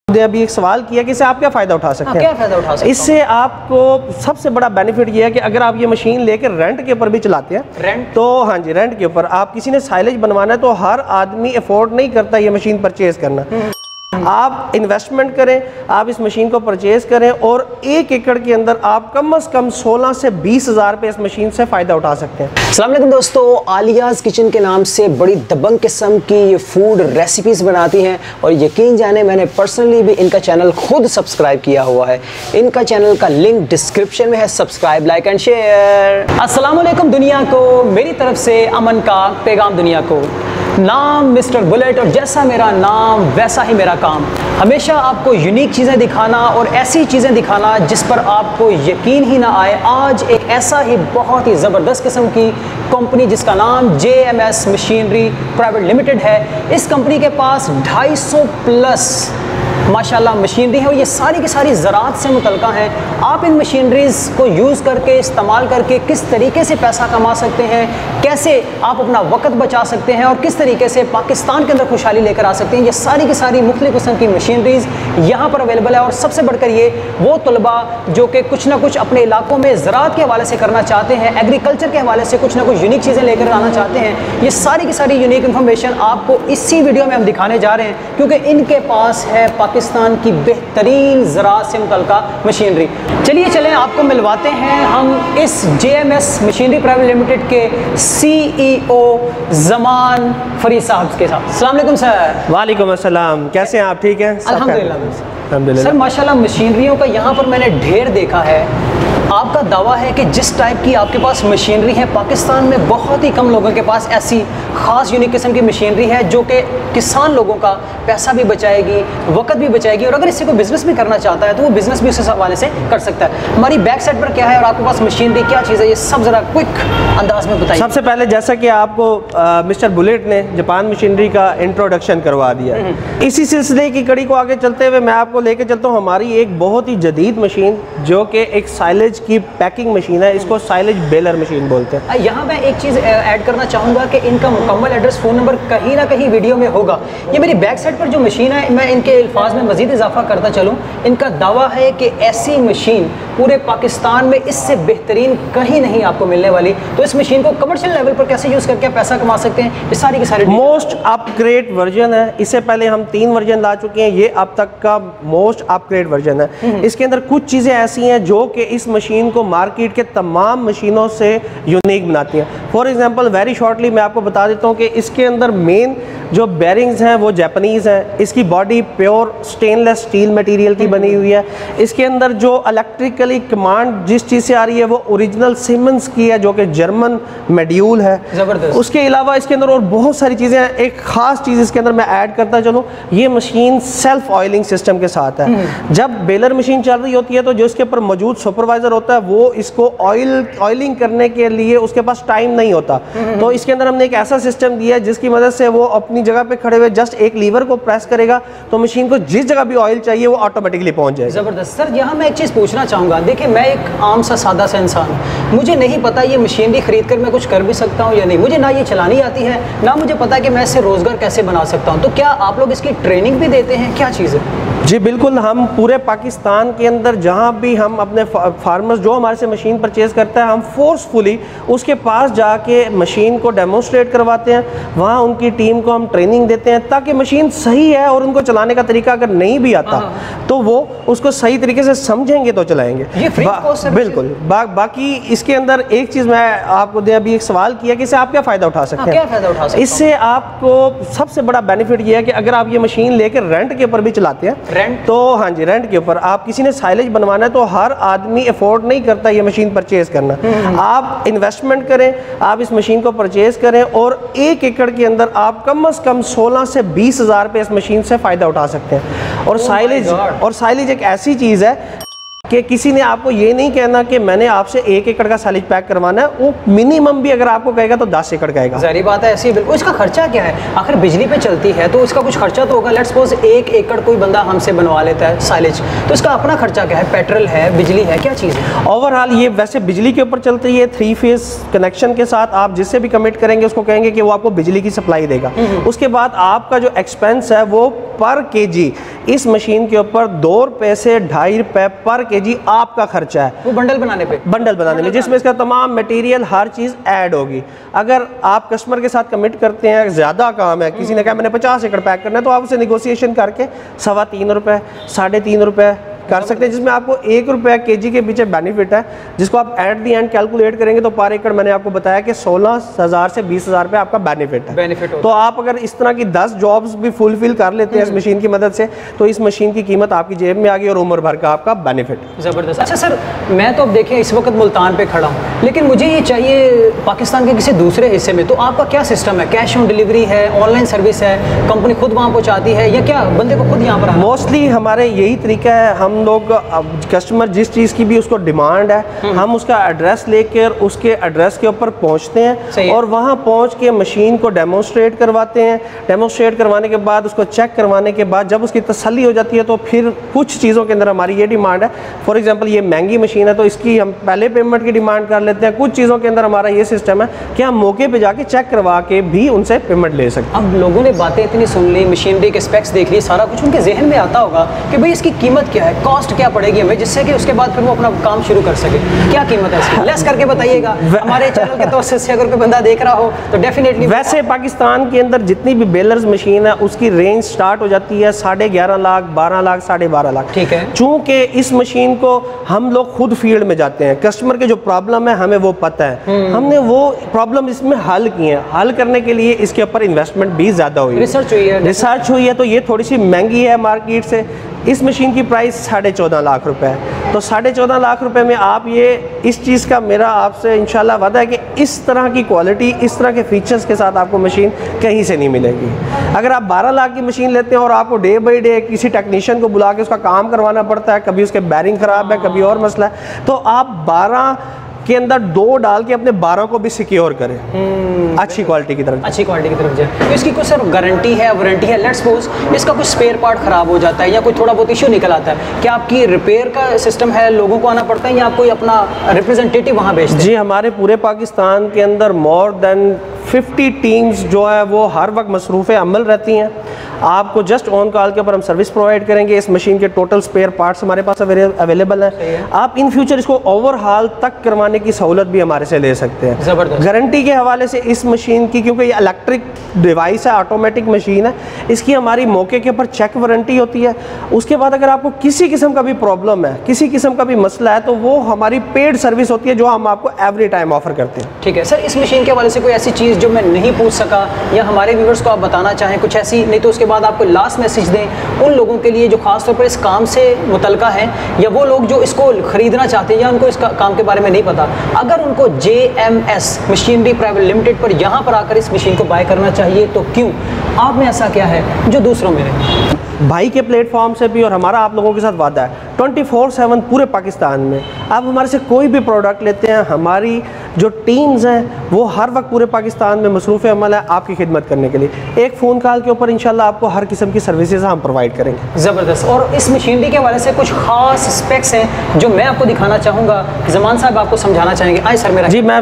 अभी एक सवाल किया कि इससे आप क्या फ़ायदा उठा सकते हैं? क्या फ़ायदा उठा सकते हैं? इससे आपको सबसे बड़ा बेनिफिट ये है कि अगर आप ये मशीन लेकर रेंट के ऊपर भी चलाते हैं, रेंट तो हाँ जी, रेंट के ऊपर आप किसी ने साइलेज बनवाना है तो हर आदमी अफोर्ड नहीं करता ये मशीन परचेज करना। आप इन्वेस्टमेंट करें, आप इस मशीन को परचेज करें और 1 एकड़ के अंदर आप कम से कम 16 से 20 हज़ार रुपये इस मशीन से फ़ायदा उठा सकते हैं। अस्सलाम वालेकुम दोस्तों, आलियाज़ किचन के नाम से बड़ी दबंग किस्म की ये फूड रेसिपीज़ बनाती हैं और यकीन जाने मैंने पर्सनली भी इनका चैनल खुद सब्सक्राइब किया हुआ है। इनका चैनल का लिंक डिस्क्रिप्शन में है, सब्सक्राइब, लाइक एंड शेयर। अस्सलाम वालेकुम दुनिया को, मेरी तरफ से अमन का पैगाम दुनिया को। नाम मिस्टर बुलेट और जैसा मेरा नाम वैसा ही मेरा काम। हमेशा आपको यूनिक चीज़ें दिखाना और ऐसी चीज़ें दिखाना जिस पर आपको यकीन ही ना आए। आज एक ऐसा ही बहुत ही ज़बरदस्त किस्म की कंपनी जिसका नाम JMS मशीनरी प्राइवेट लिमिटेड है। इस कंपनी के पास 250 प्लस माशाल्लाह मशीनरी है और ये सारी की सारी ज़राअत से मुतल्लिक़ हैं। आप इन मशीनरीज़ को यूज़ करके, इस्तेमाल करके किस तरीके से पैसा कमा सकते हैं, कैसे आप अपना वक्त बचा सकते हैं और किस तरीके से पाकिस्तान के अंदर खुशहाली लेकर आ सकते हैं, ये सारी की सारी मुख्तलिफ़ किस्म की मशीनरीज़ यहाँ पर अवेलेबल है। और सबसे बढ़कर ये वो तलबा जो कि कुछ ना कुछ अपने इलाकों में ज़राअत के हवाले से करना चाहते हैं, एग्रीकल्चर के हवाले से कुछ ना कुछ यूनिक चीज़ें लेकर आना चाहते हैं, ये सारी की सारी यूनिक इन्फॉर्मेशन आपको इसी वीडियो में हम दिखाने जा रहे हैं, क्योंकि इनके पास है पाकिस्तान की बेहतरीन ज़राअत से मुतल्लिक़ा मशीनरी। चलिए चलें आपको मिलवाते हैं हम इस JMS मशीनरी प्राइवेट लिमिटेड के CEO ज़मान फरीद साहब के साथ। अस्सलाम वालेकुम सर। वालेकुम अस्सलाम, कैसे हैं आप? ठीक हैं? अल्हम्दुलिल्लाह। सर माशाल्लाह मशीनरियों का यहाँ पर मैंने ढेर देखा है। आपका दावा है कि जिस टाइप की आपके पास मशीनरी है, पाकिस्तान में बहुत ही कम लोगों के पास ऐसी ख़ास यूनिक किस्म की मशीनरी है जो कि किसान लोगों का पैसा भी बचाएगी, वक्त भी बचाएगी और अगर इसी को बिज़नेस भी करना चाहता है तो वो बिज़नेस भी उस हवाले से कर सकता है। हमारी बैक साइड पर क्या है और आपके पास मशीनरी क्या चीज़ है, ये सब ज़रा क्विक अंदाज में बताइए। सबसे पहले जैसा कि आपको मिस्टर बुलेट ने जापान मशीनरी का इंट्रोडक्शन करवा दिया, इसी सिलसिले की कड़ी को आगे चलते हुए मैं आपको लेके चलता हूँ हमारी एक बहुत ही जदीद मशीन जो कि एक साइलेज की पैकिंग मशीन है। इसको साइलेज बेलर मशीन बोलते हैं। यहाँ मैं एक चीज़ ऐड करना चाहूँगा कि इनका मुकम्मल एड्रेस, फ़ोन नंबर कहीं ना कहीं वीडियो में होगा। ये मेरी बैक साइड पर जो मशीन है, मैं इनके अल्फाज में मज़ीद इजाफा करता चलूँ। इनका दावा है कि ऐसी मशीन पूरे पाकिस्तान में इससे बेहतरीन कहीं नहीं आपको मिलने वाली। तो इस मशीन को कमर्शियल लेवल पर कैसे यूज़ करके पैसा कमा सकते हैं, ये सारी की सारी मोस्ट अपग्रेड वर्जन है। इससे पहले हम 3 वर्जन ला चुके हैं, ये अब तक का मोस्ट अपग्रेड वर्जन है। इसके अंदर कुछ चीज़ें ऐसी हैं जो कि इस मशीन को मार्केट के तमाम मशीनों से यूनिक बनाती हैं। फॉर एग्जांपल वेरी शॉर्टली मैं आपको बता देता हूँ कि इसके अंदर मेन जो बेरिंग्स हैं वो जापानीज़ हैं। इसकी body pure stainless steel material की बनी हुई है। इसके अंदर जो इलेक्ट्रिकली कमांड जिस चीज़ से आ रही है वो ओरिजिनल सीमेंस की है जो कि जर्मन मॉड्यूल है। ज़बरदस्त। उसके अलावा इसके अंदर और बहुत सारी चीज़ें हैं। एक ख़ास चीज़ इसके अंदर मैं ऐड करता चलूँ, ये मशीन सेल्फ ऑयलिंग सिस्टम के साथ है। जब बेलर मशीन चल रही होती है तो जो इसके ऊपर मौजूद सुपरवाइज़र होता है वो इसको ऑयलिंग करने के लिए उसके पास टाइम नहीं होता, तो इसके अंदर हमने एक ऐसा सिस्टम दिया है जिसकी मदद से वो अपनी जगह पे खड़े हुए जस्ट एक लीवर को प्रेस करेगा तो मशीन को जिस जगह भी ऑयल चाहिए वो ऑटोमेटिकली पहुंच जाएगा। ज़बरदस्त। सर यहाँ मैं एक चीज़ पूछना चाहूँगा, देखिए मैं एक आम सा सादा सा इंसान, मुझे नहीं पता ये मशीनरी खरीद कर मैं कुछ कर भी सकता हूँ या नहीं। मुझे ना ये चलानी आती है, ना मुझे पता कि मैं इससे रोज़गार कैसे बना सकता हूँ। तो क्या आप लोग इसकी ट्रेनिंग भी देते हैं, क्या चीज़ है? जी बिल्कुल, हम पूरे पाकिस्तान के अंदर जहाँ भी हम अपने फार्मर्स जो हमारे से मशीन परचेज़ करता है, हम फोर्सफुली उसके पास जाके मशीन को डेमोस्ट्रेट करवाते हैं। वहाँ उनकी टीम को हम ट्रेनिंग देते हैं ताकि मशीन सही है और उनको चलाने का तरीका अगर नहीं भी आता तो वो उसको सही तरीके से समझेंगे तो चलाएंगे। ये फ्री कॉस्ट है बिल्कुल। बाकी इसके अंदर एक चीज़ मैं आपको अभी एक सवाल किया कि इससे आप क्या फ़ायदा उठा सकते हैं? क्या फ़ायदा उठा सकते हैं? इससे आपको सबसे बड़ा बेनिफिट ये है कि अगर आप ये मशीन लेकर रेंट के ऊपर भी चलाते हैं, तो हाँ जी, रेंट के ऊपर आप किसी ने साइलेज बनवाना है तो हर आदमी अफोर्ड नहीं करता ये मशीन परचेज करना। आप इन्वेस्टमेंट करें, आप इस मशीन को परचेज करें और 1 एकड़ के अंदर आप कम से कम 16 से 20 हज़ार रुपये इस मशीन से फ़ायदा उठा सकते हैं। और साइलेज एक ऐसी चीज़ है कि किसी ने आपको ये नहीं कहना कि मैंने आपसे 1 एकड़ का साइलेज पैक करवाना है, वो मिनिमम भी अगर आपको कहेगा तो 10 एकड़ का आएगा। ज़ाहिर बात है, ऐसी बिल्कुल। इसका खर्चा क्या है? आखिर बिजली पे चलती है तो इसका कुछ खर्चा तो होगा। लेट्स सपोज 1 एकड़ कोई बंदा हमसे बनवा लेता है साइलेज, तो इसका अपना खर्चा क्या है? पेट्रोल है, बिजली है, क्या चीज़ है? ओवरऑल ये वैसे बिजली के ऊपर चलती है, 3 फेज कनेक्शन के साथ। आप जिससे भी कमिट करेंगे उसको कहेंगे कि वो आपको बिजली की सप्लाई देगा। उसके बाद आपका जो एक्सपेंस है वो पर केजी इस मशीन के ऊपर 2 रुपए से 2.5 रुपए पर केजी आपका खर्चा है, वो बंडल बनाने पे, बंडल बनाने में, जिसमें इसका तमाम मटेरियल हर चीज़ ऐड होगी। अगर आप कस्टमर के साथ कमिट करते हैं, ज़्यादा काम है, किसी ने कहा मैंने 50 एकड़ पैक करना है, तो आप उसे निगोशिएशन करके 3.25 रुपए, 3.5 रुपए कर सकते हैं, जिसमें आपको 1 रुपया केजी के पीछे बेनिफिट है, जिसको आप एट दी एंड कैलकुलेट करेंगे तो पर एकड़ मैंने आपको बताया कि 16,000 से 20,000 रुपये आपका बेनिफिट है। तो आप अगर इस तरह की 10 जॉब्स भी फुलफिल कर लेते हैं इस मशीन की मदद से, तो इस मशीन की कीमत आपकी जेब में आ गई और उम्र भर का आपका बेनिफिट। ज़बरदस्त। अच्छा सर, मैं तो अब देखें इस वक्त मुल्तान पे खड़ा हूँ, लेकिन मुझे ये चाहिए पाकिस्तान के किसी दूसरे हिस्से में, तो आपका क्या सिस्टम है? कैश ऑन डिलीवरी है, ऑनलाइन सर्विस है, कंपनी खुद वहाँ पहुँचाती है, या क्या बंदे को खुद यहाँ पर? मोस्टली हमारे यही तरीका है, हम लोग कस्टमर जिस चीज़ की भी उसको डिमांड है, हम उसका एड्रेस लेकर उसके एड्रेस के ऊपर पहुंचते हैं और वहां पहुंच के मशीन को डेमोन्स्ट्रेट करवाते हैं। डेमोन्स्ट्रेट करवाने के बाद उसको चेक करवाने के बाद जब उसकी तसल्ली हो जाती है तो फिर कुछ चीज़ों के अंदर हमारी ये डिमांड है। फॉर एग्जांपल ये महंगी मशीन है तो इसकी हम पहले पेमेंट की डिमांड कर लेते हैं। कुछ चीज़ों के अंदर हमारा ये सिस्टम है कि हम मौके पर जाके चेक करवा के भी उनसे पेमेंट ले सकते हैं। अब लोगों ने बातें इतनी सुन ली, मशीनरी के स्पेक्स देख ली, सारा कुछ उनके जहन में आता होगा कि भाई इसकी कीमत क्या है, कॉस्ट क्या पड़ेगी हमें, जिससे कि उसके बाद फिर वो अपना काम शुरू कर सके। क्या कीमत है इसकी? लेस करके बताइएगा हमारे चैनल के तौर से, अगर कोई बंदा देख रहा हो तो डेफिनेटली। वैसे पाकिस्तान के अंदर जितनी भी बेलर्स मशीन है उसकी रेंज स्टार्ट हो जाती है 11.5 लाख, 12 लाख, 12.5 लाख। ठीक है। चूंकि इस मशीन को हम लोग खुद फील्ड में जाते हैं, कस्टमर के जो प्रॉब्लम है हमें वो पता है, हमने वो प्रॉब्लम इसमें हल की है। हल करने के लिए इसके ऊपर इन्वेस्टमेंट भी ज़्यादा हुई है, रिसर्च हुई है, तो ये थोड़ी सी महंगी है मार्केट से। इस मशीन की प्राइस 14.5 लाख रुपए है। तो 14.5 लाख रुपए में आप ये इस चीज़ का मेरा आपसे इंशाल्लाह वादा है कि इस तरह की क्वालिटी, इस तरह के फीचर्स के साथ आपको मशीन कहीं से नहीं मिलेगी। अगर आप 12 लाख की मशीन लेते हैं और आपको डे बाई डे किसी टेक्नीशियन को बुला के उसका काम करवाना पड़ता है, कभी उसके बैरिंग ख़राब है, कभी और मसला है, तो आप 12 के अंदर 2 डाल के अपने 12 को भी सिक्योर करें अच्छी क्वालिटी की तरफ जाए। तो इसकी कुछ सर गारंटी है, वारंटी है? लेट्स सपोज इसका कुछ स्पेयर पार्ट खराब हो जाता है या कोई थोड़ा बहुत इश्यू निकल आता है, क्या आपकी रिपेयर का सिस्टम है, लोगों को आना पड़ता है, या आप कोई अपना रिप्रेजेंटेटिव वहाँ भेजते हैं? जी, हमारे पूरे पाकिस्तान के अंदर मोर देन 50 टीम्स जो है वो हर वक्त मसरूफ़ अमल रहती हैं। आपको जस्ट ऑन कॉल के ऊपर हम सर्विस प्रोवाइड करेंगे। इस मशीन के टोटल स्पेयर पार्ट्स हमारे पास अवेलेबल हैं। आप इन फ्यूचर इसको ओवरहाल तक करवाने की सहूलत भी हमारे से ले सकते हैं। ज़बरदस्त। गारंटी के हवाले से इस मशीन की, क्योंकि ये इलेक्ट्रिक डिवाइस है, ऑटोमेटिक मशीन है, इसकी हमारी मौके के ऊपर चेक वारंटी होती है। उसके बाद अगर आपको किसी किस्म का भी प्रॉब्लम है, किसी किस्म का भी मसला है, तो वो हमारी पेड सर्विस होती है जो हम आपको एवरी टाइम ऑफर करते हैं। ठीक है सर, इस मशीन के हवाले से कोई ऐसी चीज़ जो मैं नहीं पूछ सका या हमारे व्यूअर्स को आप बताना चाहें कुछ ऐसी, नहीं तो उसके बाद आपको लास्ट मैसेज दें उन लोगों के लिए जो खास तौर पर इस काम से मुतल्लिका है, या वो लोग जो इसको खरीदना चाहते हैं या उनको इस काम के बारे में नहीं पता, अगर उनको JMS मशीनरी प्राइवेट लिमिटेड पर यहाँ पर आकर इस मशीन को बाय करना चाहिए तो क्यों? आप में ऐसा क्या है जो दूसरों में नहीं? भाई के प्लेटफॉर्म से भी और हमारा आप लोगों के साथ वादा है 24/7 पूरे पाकिस्तान में आप हमारे से कोई भी प्रोडक्ट लेते हैं, हमारी जो टीम्स हैं वो हर वक्त पूरे पाकिस्तान में मसरूफ़ अमल है आपकी खिदमत करने के लिए। एक फ़ोन कॉल के ऊपर इंशाल्लाह आपको हर किस्म की सर्विसेज हम प्रोवाइड करेंगे। ज़बरदस्त। और इस मशीनरी के हवाले से कुछ खास स्पेक्स हैं जो मैं आपको दिखाना चाहूँगा, ज़मान साहब आपको समझाना चाहेंगे। आए सर मेरा। जी, मैं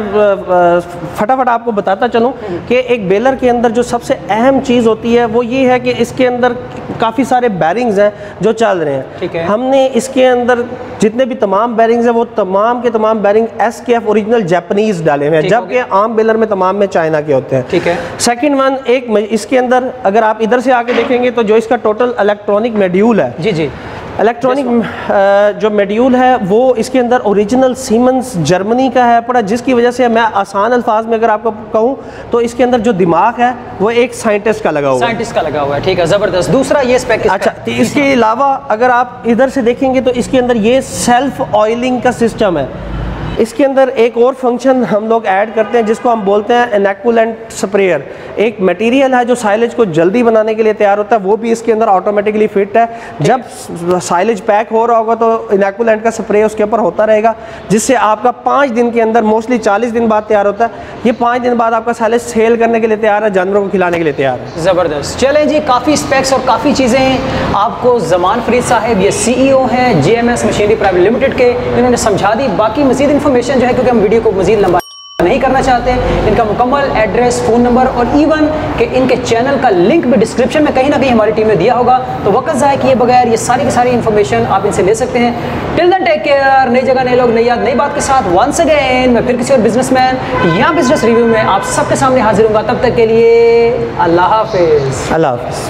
फटाफट आपको बताता चलूँ कि एक बेलर के अंदर जो सबसे अहम चीज़ होती है वो ये है कि इसके अंदर काफ़ी सारे बैरिंग्स हैं जो चल रहे हैं। ठीक है। हमने इसके अंदर जितने भी तमाम बैरिंग्स हैं वो तमाम के तमाम बैरिंग SKF ओरिजिनल जापानीज डाले हुए हैं, जबकि आम बेलर में तमाम में चाइना के होते हैं। ठीक है। सेकंड वन, एक इसके अंदर अगर आप इधर से आके देखेंगे तो जो इसका टोटल इलेक्ट्रॉनिक मॉड्यूल है, जी जी, इलेक्ट्रॉनिक जो मॉड्यूल है वो इसके अंदर ओरिजिनल सीमेंस जर्मनी का है पड़ा, जिसकी वजह से मैं आसान अल्फाज में अगर आपको कहूँ तो इसके अंदर जो दिमाग है वो एक साइंटिस्ट का लगा हुआ है। ठीक है, ज़बरदस्त। दूसरा ये स्पेक। अच्छा, इसके अलावा अगर आप इधर से देखेंगे तो इसके अंदर ये सेल्फ ऑयलिंग का सिस्टम है। इसके अंदर एक और फंक्शन हम लोग ऐड करते हैं जिसको हम बोलते हैं इनएक्वलेंट स्प्रेयर। एक मटेरियल है जो साइलेज को जल्दी बनाने के लिए तैयार होता है, वो भी इसके अंदर ऑटोमेटिकली फिट है। जब साइलेज पैक हो रहा होगा तो इनएक्वलेंट का स्प्रे उसके ऊपर होता रहेगा, जिससे आपका 5 दिन के अंदर, मोस्टली 40 दिन बाद तैयार होता है। ये 5 दिन बाद आपका साइलेज सेल करने के लिए तैयार है, जानवरों को खिलाने के लिए तैयार है। ज़बरदस्त। चलें जी, काफ़ी स्पेक्स और काफ़ी चीज़ें आपको ज़मान फरीद साहब, ये CEO हैं JMS मशीनरी प्राइवेट लिमिटेड के, इन्होंने समझा दी। बाकी मज़ीद इन्फॉर्मेशन जो है, क्योंकि हम वीडियो को मज़ीद लंबा नहीं करना चाहते, इनका मुकम्मल एड्रेस, फ़ोन नंबर और इवन कि इनके चैनल का लिंक भी डिस्क्रिप्शन में कहीं ना कहीं हमारी टीम ने दिया होगा, तो वक्त ज़ाया किए बगैर ये सारी की सारी इन्फॉर्मेशन आप इनसे ले सकते हैं। Till then take care. नई जगह, नए लोग, नई याद, नई बात के साथ वंस अगेन मैं फिर किसी और बिजनेसमैन या बिजनेस रिव्यू में आप सबके सामने हाजिर हूँगा। तब तक के लिए अल्लाह हाफिज़। अल्लाह हाफिज़।